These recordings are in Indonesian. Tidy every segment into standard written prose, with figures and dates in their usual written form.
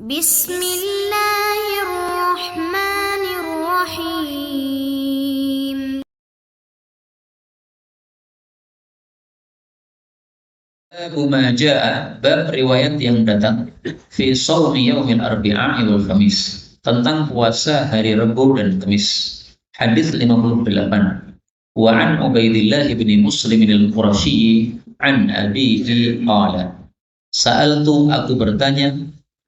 Bismillahirrahmanirrahim. Babu ma jaa, bab riwayat yang datang fi shaumi yaumil arbi'a wal khamis, tentang puasa hari Rabu dan Kamis. Hadis 58. Wa an Ubaidillah bin Muslim al-Qurashi an abihi qala. Sa'altu, aku bertanya,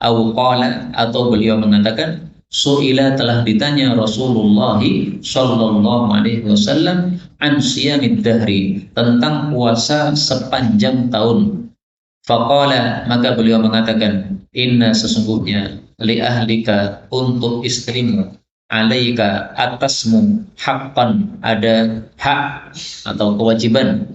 au qala, atau beliau mengatakan, su'ila, telah ditanya Rasulullah sallallahu alaihi wasallam an siyamid dahri, tentang puasa sepanjang tahun. Faqala, maka beliau mengatakan, inna, sesungguhnya, li ahlika, untuk istrimu, alaika, atasmu, haqqan, ada hak atau kewajiban.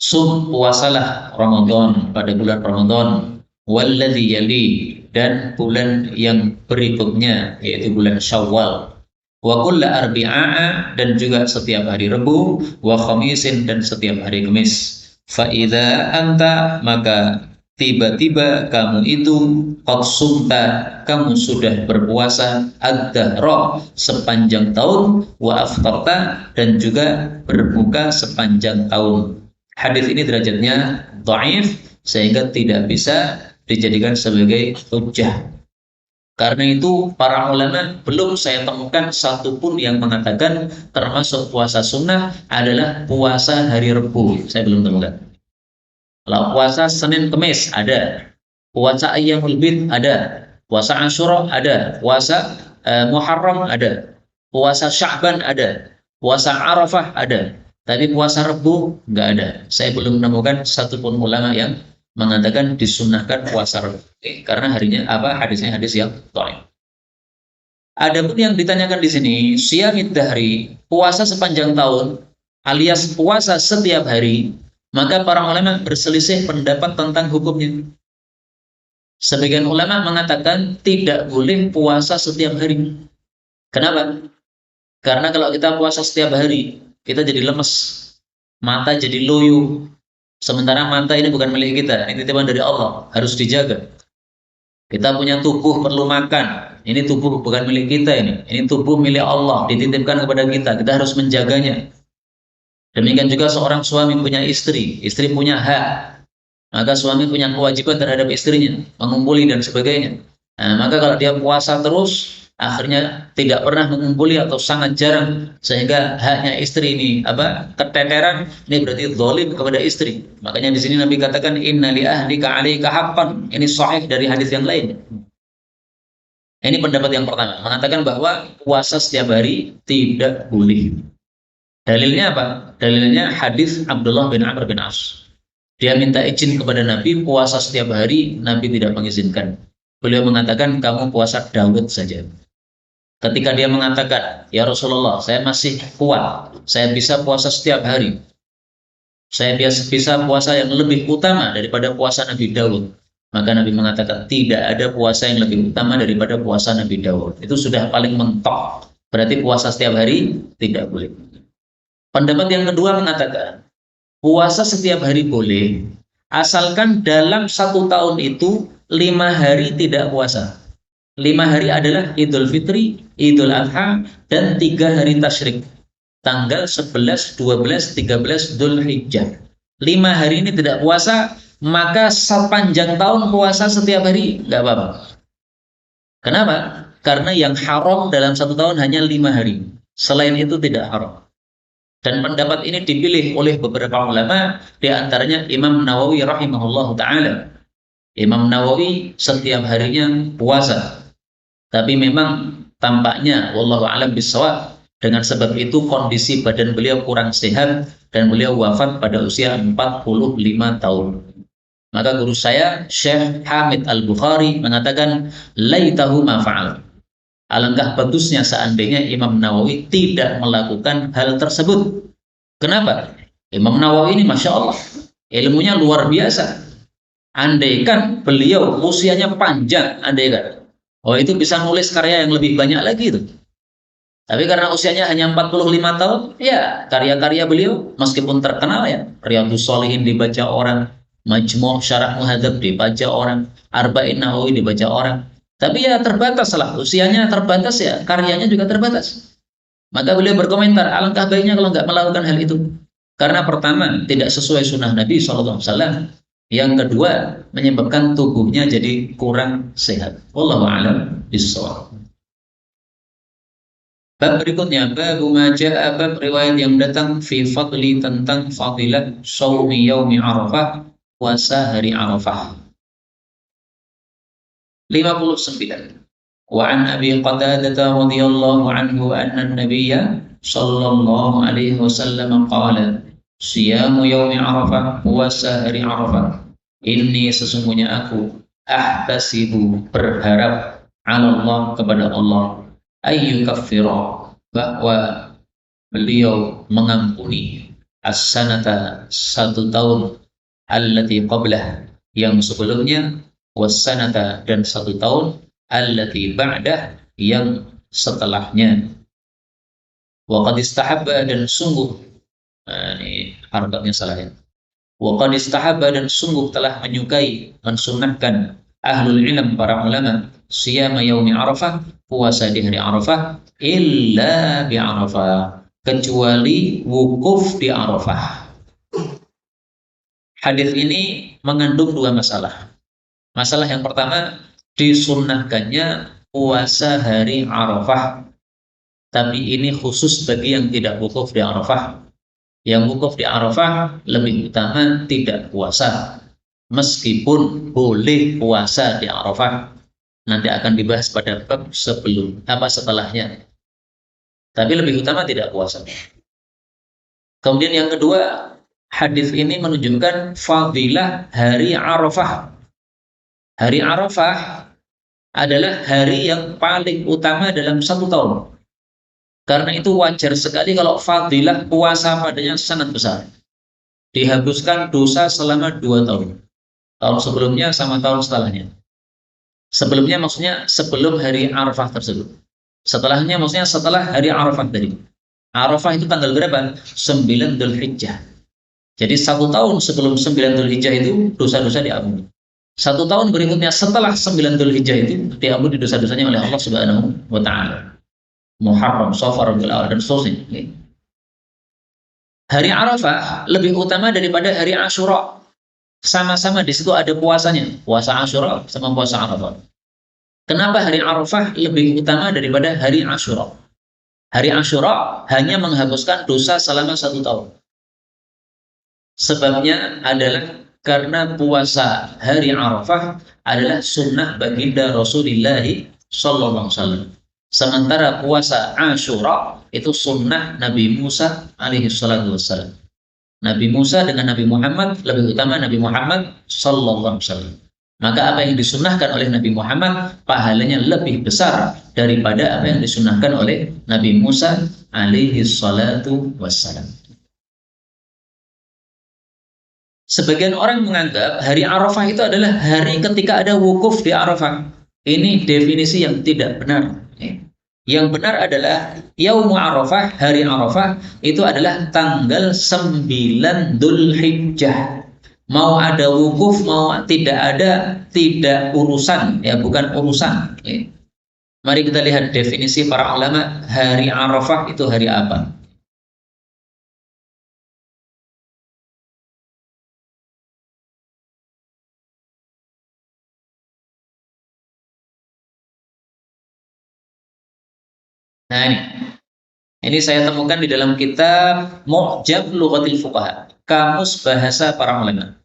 Sum, puasalah Ramadan, pada bulan Ramadan, walladzi yali, dan bulan yang berikutnya, yaitu bulan Syawal, wa kulla arbi'a, dan juga setiap hari Rabu, wa khamisin, dan setiap hari Kamis. Fa idza anta, maka tiba-tiba kamu itu, qad sumta, kamu sudah berpuasa, ad-dahra, sepanjang tahun, wa aftarta, dan juga berbuka sepanjang tahun. Hadis ini derajatnya dhaif, sehingga tidak bisa dijadikan sebagai hujjah. Karena itu para ulama belum saya temukan satupun yang mengatakan termasuk puasa sunnah adalah puasa hari Rabu. Saya belum temukan. Kalau puasa Senin Kamis ada, puasa Ayyamul Bid ada, puasa Asyura ada, puasa Muharram ada, puasa Sya'ban ada, puasa Arafah ada. Tapi puasa Rabu nggak ada. Saya belum menemukan satupun ulama yang mengatakan disunnahkan puasa Rabu. Karena harinya hadisnya hadis yang dhaif. Adapun yang ditanyakan di sini, siyamid dahri, puasa sepanjang tahun, alias puasa setiap hari, maka para ulama berselisih pendapat tentang hukumnya. Sebagian ulama mengatakan tidak boleh puasa setiap hari. Kenapa? Karena kalau kita puasa setiap hari, kita jadi lemes, mata jadi loyo. Sementara mata ini bukan milik kita, ini titipan dari Allah, harus dijaga. Kita punya tubuh, perlu makan. Ini tubuh bukan milik kita, ini tubuh milik Allah, dititipkan kepada kita harus menjaganya. Demikian juga seorang suami punya istri punya hak. Maka suami punya kewajiban terhadap istrinya, mengumpuli dan sebagainya. Nah, maka kalau dia puasa terus, akhirnya tidak pernah mengumpuli atau sangat jarang, sehingga haknya istri ini keteteran, ini berarti zalim kepada istri. Makanya di sini Nabi katakan inna li ahlika 'alaika haqqan. Ini sahih dari hadis yang lain. Ini pendapat yang pertama, mengatakan bahwa puasa setiap hari tidak boleh. Dalilnya apa? Dalilnya hadis Abdullah bin Amr bin As. Dia minta izin kepada Nabi puasa setiap hari, Nabi tidak mengizinkan. Beliau mengatakan kamu puasa Daud saja. Ketika dia mengatakan, ya Rasulullah, saya masih kuat, saya bisa puasa setiap hari, saya bisa puasa yang lebih utama daripada puasa Nabi Daud. Maka Nabi mengatakan tidak ada puasa yang lebih utama daripada puasa Nabi Daud. Itu sudah paling mentok. Berarti puasa setiap hari tidak boleh. Pendapat yang kedua mengatakan puasa setiap hari boleh, asalkan dalam satu tahun itu 5 hari tidak puasa. 5 hari adalah Idul Fitri, Idul Adha, dan 3 hari tasyrik. Tanggal 11, 12, 13 Dhul Hijjah. 5 hari ini tidak puasa, maka sepanjang tahun puasa setiap hari, nggak apa-apa. Kenapa? Karena yang haram dalam satu tahun hanya 5 hari. Selain itu tidak haram. Dan pendapat ini dipilih oleh beberapa ulama, di antaranya Imam Nawawi rahimahullahu ta'ala. Imam Nawawi setiap harinya puasa. Tapi memang tampaknya, wallahu a'lam bishawab, dengan sebab itu kondisi badan beliau kurang sehat, dan beliau wafat pada usia 45 tahun. Maka guru saya, Syekh Hamid Al-Bukhari, mengatakan, laitahu ma fa'al. Alangkah bagusnya seandainya Imam Nawawi tidak melakukan hal tersebut. Kenapa? Imam Nawawi ini Masya Allah, ilmunya luar biasa. Andaikan beliau usianya panjang, andaikan, itu bisa nulis karya yang lebih banyak lagi itu. Tapi karena usianya hanya 45 tahun, ya karya-karya beliau meskipun terkenal ya, Riyadhus Shalihin dibaca orang, Majmu' Syarah Muhadzab dibaca orang, Arba'in Nawawi dibaca orang, Tapi ya terbatas lah, usianya terbatas ya, karyanya juga terbatas. Maka beliau berkomentar, alangkah baiknya kalau nggak melakukan hal itu. Karena pertama, tidak sesuai sunnah Nabi SAW. Yang kedua, menyebabkan tubuhnya jadi kurang sehat. Wallahu a'lam bishawab. Bab berikutnya, bab maja'a, bab riwayat yang datang fi fadli tentang fadilah shaumi yaumi Arafah, puasa hari Arafah. 59. Wa an Abi Qatadah radhiyallahu anhu anna an-nabiyya sallallahu alaihi wasallam qala siyamu yaumi Arafah, puasa hari Arafah. Ini sesungguhnya aku ahtasibu, berharap Allah kepada Allah ayyukaffira, bahwa beliau mengampuni as-sanata, 1 tahun, allati qablah, yang sebelumnya, was-sanata, dan 1 tahun, allati ba'dah, yang setelahnya. Wa qad istahabba, dan sungguh, ini harokatnya salah ya. Wa qad istahabba, dan sungguh telah menyukai, mensunnahkan ahlul ilm, para ulama, siyama yaumi Arafah, puasa di hari Arafah, illa bi Arafah, kecuali wukuf di Arafah. Hadis ini mengandung 2 masalah. Masalah yang pertama, disunnahkannya puasa hari Arafah, tapi ini khusus bagi yang tidak wukuf di Arafah. Yang wukuf di Arafah lebih utama tidak puasa, meskipun boleh puasa di Arafah. Nanti akan dibahas pada bab setelahnya. Tapi lebih utama tidak puasa. Kemudian yang kedua, hadis ini menunjukkan fadilah hari Arafah. Hari Arafah adalah hari yang paling utama dalam 1 tahun. Karena itu wajar sekali kalau fadilah puasa padanya sangat besar. Dihapuskan dosa selama 2 tahun. Tahun sebelumnya sama tahun setelahnya. Sebelumnya maksudnya sebelum hari Arafah tersebut. Setelahnya maksudnya setelah hari Arafah tadi. Arafah itu tanggal berapa? 9 Dzulhijjah. Jadi 1 tahun sebelum 9 Dzulhijjah itu dosa-dosa diampuni. 1 tahun berikutnya setelah 9 Dzulhijjah itu diampuni dosa-dosanya oleh Allah Subhanahu wa taala. Muharram, Safar, Rabiul Awal, dan seterusnya. Hari Arafah lebih utama daripada hari Asyura. Sama-sama di situ ada puasanya, puasa Asyura sama puasa Arafah. Kenapa hari Arafah lebih utama daripada hari Asyura? Hari Asyura hanya menghapuskan dosa selama 1 tahun. Sebabnya adalah karena puasa hari Arafah adalah sunnah baginda Rasulullah sallallahu alaihi wasallam. Sementara puasa Asyura itu sunnah Nabi Musa alaihi salatu wassalam. Nabi Musa dengan Nabi Muhammad, lebih utama Nabi Muhammad sallallahu alaihi wasallam. Maka apa yang disunnahkan oleh Nabi Muhammad pahalanya lebih besar daripada apa yang disunnahkan oleh Nabi Musa alaihi salatu wassalam. Sebagian orang menganggap hari Arafah itu adalah hari ketika ada wukuf di Arafah. Ini definisi yang tidak benar. Yang benar adalah Yaumu Arafah, hari Arafah itu adalah tanggal 9 Dzulhijjah. Mau ada wukuf, mau tidak ada, tidak urusan, ya, bukan urusan. Mari kita lihat definisi para ulama, hari Arafah itu hari apa? Nah, ini saya temukan di dalam kitab Mu'jam Lughatil Fuqaha, kamus bahasa para ulama.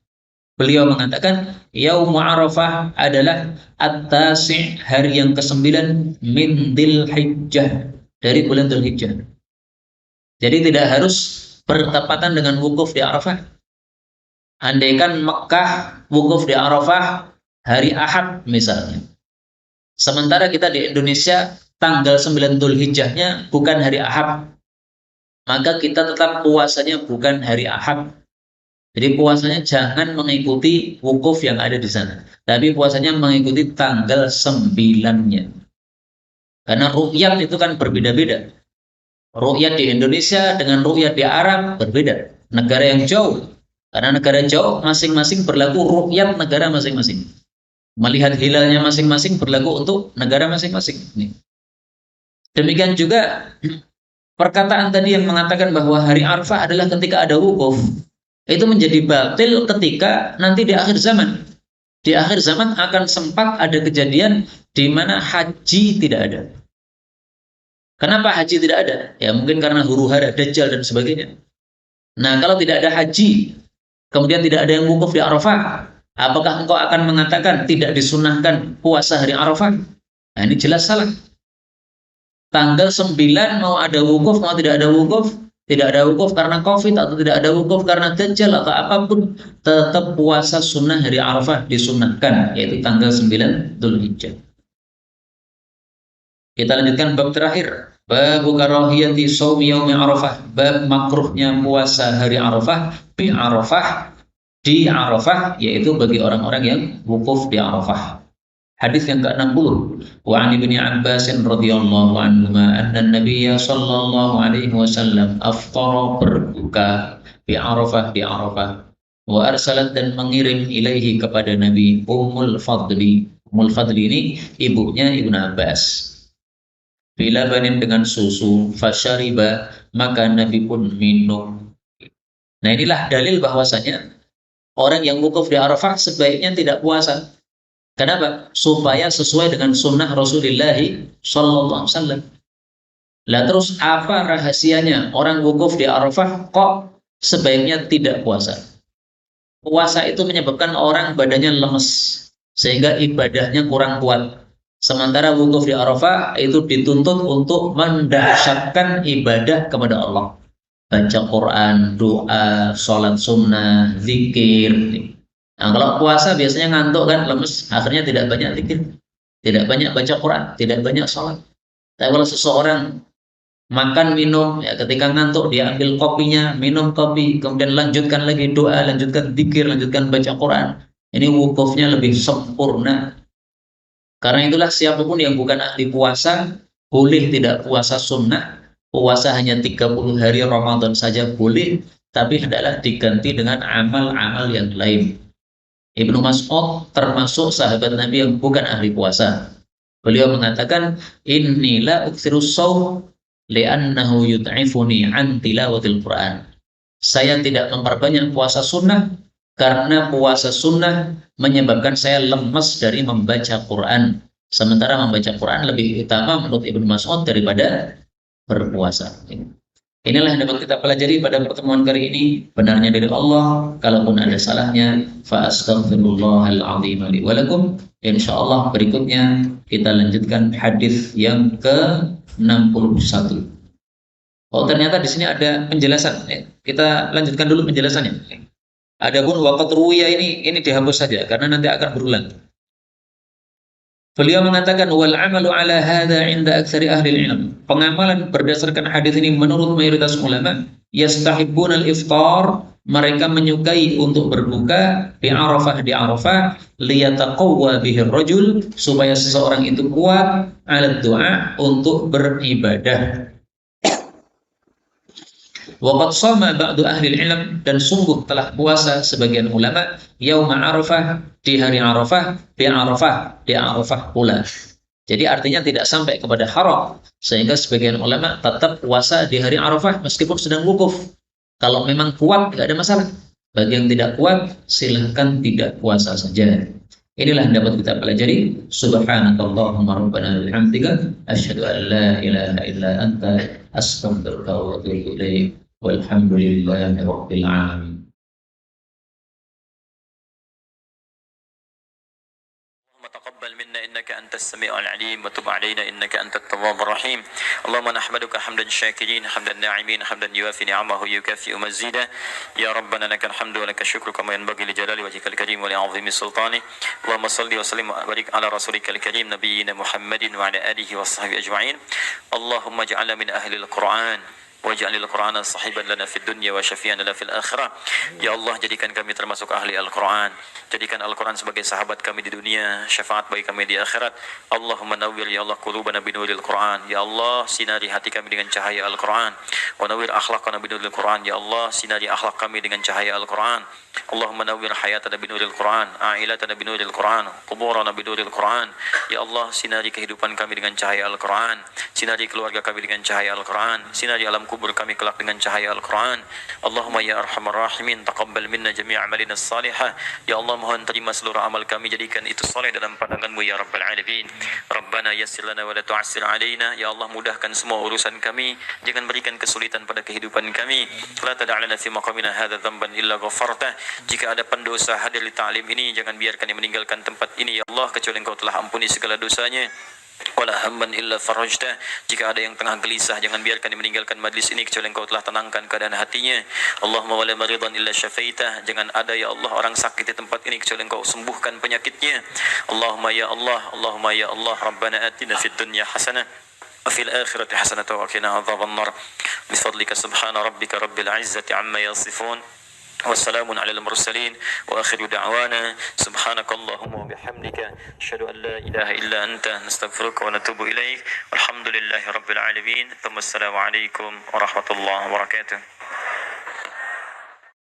Beliau mengatakan Yaum Arafah adalah at-tasi', hari yang ke-9 min Dzulhijjah, dari bulan Dzulhijjah. Jadi tidak harus bertepatan dengan wukuf di Arafah. Andaikan Mekah wukuf di Arafah hari Ahad misalnya. Sementara kita di Indonesia tanggal 9 Dzulhijjahnya bukan hari Ahad, maka kita tetap puasanya bukan hari Ahad. Jadi puasanya jangan mengikuti wukuf yang ada di sana, tapi puasanya mengikuti tanggal 9-nya. Karena ru'yat itu kan berbeda-beda. Ru'yat di Indonesia dengan ru'yat di Arab berbeda. Negara yang jauh, karena negara jauh masing-masing berlaku ru'yat negara masing-masing. Melihat hilalnya masing-masing berlaku untuk negara masing-masing. Demikian juga perkataan tadi yang mengatakan bahwa hari Arafah adalah ketika ada wukuf, itu menjadi batil ketika nanti di akhir zaman. Di akhir zaman akan sempat ada kejadian di mana haji tidak ada. Kenapa haji tidak ada? Ya mungkin karena huru-hara, dajjal dan sebagainya. Nah, kalau tidak ada haji, kemudian tidak ada yang wukuf di Arafah, apakah engkau akan mengatakan tidak disunahkan puasa hari Arafah? Nah, ini jelas salah. Tanggal 9 mau ada wukuf, mau tidak ada wukuf, tidak ada wukuf karena Covid atau tidak ada wukuf karena dajjal atau apapun, tetap puasa sunnah hari Arafah disunahkan, yaitu tanggal 9 Dzulhijjah. Kita lanjutkan bab terakhir. Bab karahiyati shaumi yaumi Arafah. Bab makruhnya puasa hari Arafah di Arafah, yaitu bagi orang-orang yang wukuf di Arafah. Hadis yang ke-60. Wa 'an Ibnu Abbas radhiyallahu anhu anna an-nabiy sallallahu alaihi wasallam aftara, berbuka di Arafah, wa arsalat, dan mengirim ilaihi kepada Nabi Ummul Fadli. Ummul Fadli ini ibunya Ibnu Abbas. Bila banin, dengan susu, fasyariba, maka Nabi pun minum. Nah, inilah dalil bahwasanya orang yang wukuf di Arafah sebaiknya tidak puasa. Kenapa? Supaya sesuai dengan sunnah Rasulullah Sallallahu Alaihi Wasallam. Lah terus apa rahasianya orang wukuf di Arafah kok sebaiknya tidak puasa? Puasa itu menyebabkan orang badannya lemes sehingga ibadahnya kurang kuat. Sementara wukuf di Arafah itu dituntut untuk mendahsyatkan ibadah kepada Allah. Baca Quran, doa, sholat sunnah, zikir. Nah, kalau puasa biasanya ngantuk kan, lemes, akhirnya tidak banyak zikir, tidak banyak baca Quran, tidak banyak sholat. Tapi kalau seseorang makan minum, ya ketika ngantuk dia ambil kopinya, minum kopi, kemudian lanjutkan lagi doa, lanjutkan zikir, lanjutkan baca Quran. Ini wukufnya lebih sempurna. Karena itulah siapapun yang bukan ahli puasa boleh tidak puasa sunnah. Puasa hanya 30 hari Ramadan saja boleh, tapi hendaklah diganti dengan amal-amal yang lain. Ibnu Mas'ud termasuk sahabat Nabi yang bukan ahli puasa. Beliau mengatakan, "Inni la uksiru shaum li'annahu yut'ifuni an tilawatil Qur'an." Saya tidak memperbanyak puasa sunnah karena puasa sunnah menyebabkan saya lemas dari membaca Quran. Sementara membaca Quran lebih utama menurut Ibnu Mas'ud daripada berpuasa. Inilah yang dapat kita pelajari pada pertemuan kali ini. Benarnya dari Allah, kalaupun ada salahnya, fa astaghfirullahal azim li wa lakum. Insyaallah berikutnya kita lanjutkan hadis yang ke-61. Oh, ternyata di sini ada penjelasan. Kita lanjutkan dulu penjelasannya. Adapun waqat ruwiya ini dihapus saja karena nanti akan berulang. Beliau mengatakan wal amalu ala hadza 'inda aktsari ahli ilm. Pengamalan berdasarkan hadis ini menurut mayoritas ulama, yastahibbun al-iftar, mereka menyukai untuk berbuka di Arafah liyataqawwa bihi rajul, supaya seseorang itu kuat ala doa untuk beribadah. Waqad shama ba'du ahli ilm, dan sungguh telah puasa sebagian ulama yauma Arafah, di hari Arafah, di Arafah pula. Jadi artinya tidak sampai kepada haram, sehingga sebagian ulama tetap puasa di hari Arafah meskipun sedang wukuf. Kalau memang kuat tidak ada masalah. Bagi yang tidak kuat silahkan tidak puasa saja. Inilah yang dapat kita pelajari. Subhanakallahumma rabbana bihamdika asyhadu an la ilaha illa anta astaghfiruka wa atubu ilaik. Walhamdulillahi rabbil alamin. تقبل منا إنك أنت السميع العليم وتب علينا إنك أنت التواب الرحيم. اللهم نحمدك حمدا شاكرين حمدا ناعمين حمدا يوافي نعمه يكافئ مزيدا. يا ربنا لك الحمد ولك الشكر كما ينبغي لجلال وجهك الكريم ولعظيم سلطانه. اللهم صل وسلم وبارك على رسولك الكريم نبينا محمد وعلى آله وصحبه أجمعين. اللهم اجعلنا من أهل القرآن waj'alil Qur'ana sahiban lana fid dunya wa syafi'an lana fil akhirah. Ya Allah, jadikan kami termasuk ahli Al-Qur'an. Jadikan Al-Qur'an sebagai sahabat kami di dunia, syafaat bagi kami di akhirat. Allahumma nawwir ya Allah qulubana binuril Qur'an. Ya Allah, sinari hati kami dengan cahaya Al-Qur'an. Wa nawwir akhlaqana binuril Qur'an. Ya Allah, sinari akhlak kami dengan cahaya Al-Qur'an. Allahumma nawwir hayatana binuril Qur'an, a'ilatana binuril Qur'an, quburana binuril Qur'an. Ya Allah, sinari kehidupan kami dengan cahaya Al-Qur'an. Sinari keluarga kami dengan cahaya Al-Qur'an. Sinari alam kubur kami kelak dengan cahaya Al-Qur'an. Allahumma ya arhamar rahimin, taqabbal minna jami' amalina salihah. Ya Allah, mohon terima seluruh amal kami, jadikan itu saleh dalam pandangan-Mu ya Rabbal Alamin. Rabbana yassir lana wa la tu'assir alaina. Ya Allah, mudahkan semua urusan kami, jangan berikan kesulitan pada kehidupan kami. La tad'alna fi maqamina hadza dhanban illa ghafartah. Jika ada pendosa hadir di ta'lim ini, jangan biarkan dia meninggalkan tempat ini ya Allah, kecuali Engkau telah ampuni segala dosanya. Wala hamman illa farajtah. Jika ada yang tengah gelisah, jangan biarkan dia meninggalkan majlis ini kecuali Engkau telah tenangkan keadaan hatinya. Allahumma wala maridan illa syafaitah. Jangan ada ya Allah orang sakit di tempat ini kecuali Engkau sembuhkan penyakitnya. Allahumma ya Allah, Allahumma ya Allah, Rabbana atina fid dunya hasanah wa fil akhirati hasanah wa qina adzaban nar. Bifadlika subhana rabbika rabbil izzati amma yasifun. والسلام على المرسلين وآخر دعوانا سبحانك اللهم وبحمدك أشهد أن لا إله إلا أنت نستغفرك ونتوب إليك والحمد لله رب العالمين ثم السلام عليكم ورحمة الله وبركاته.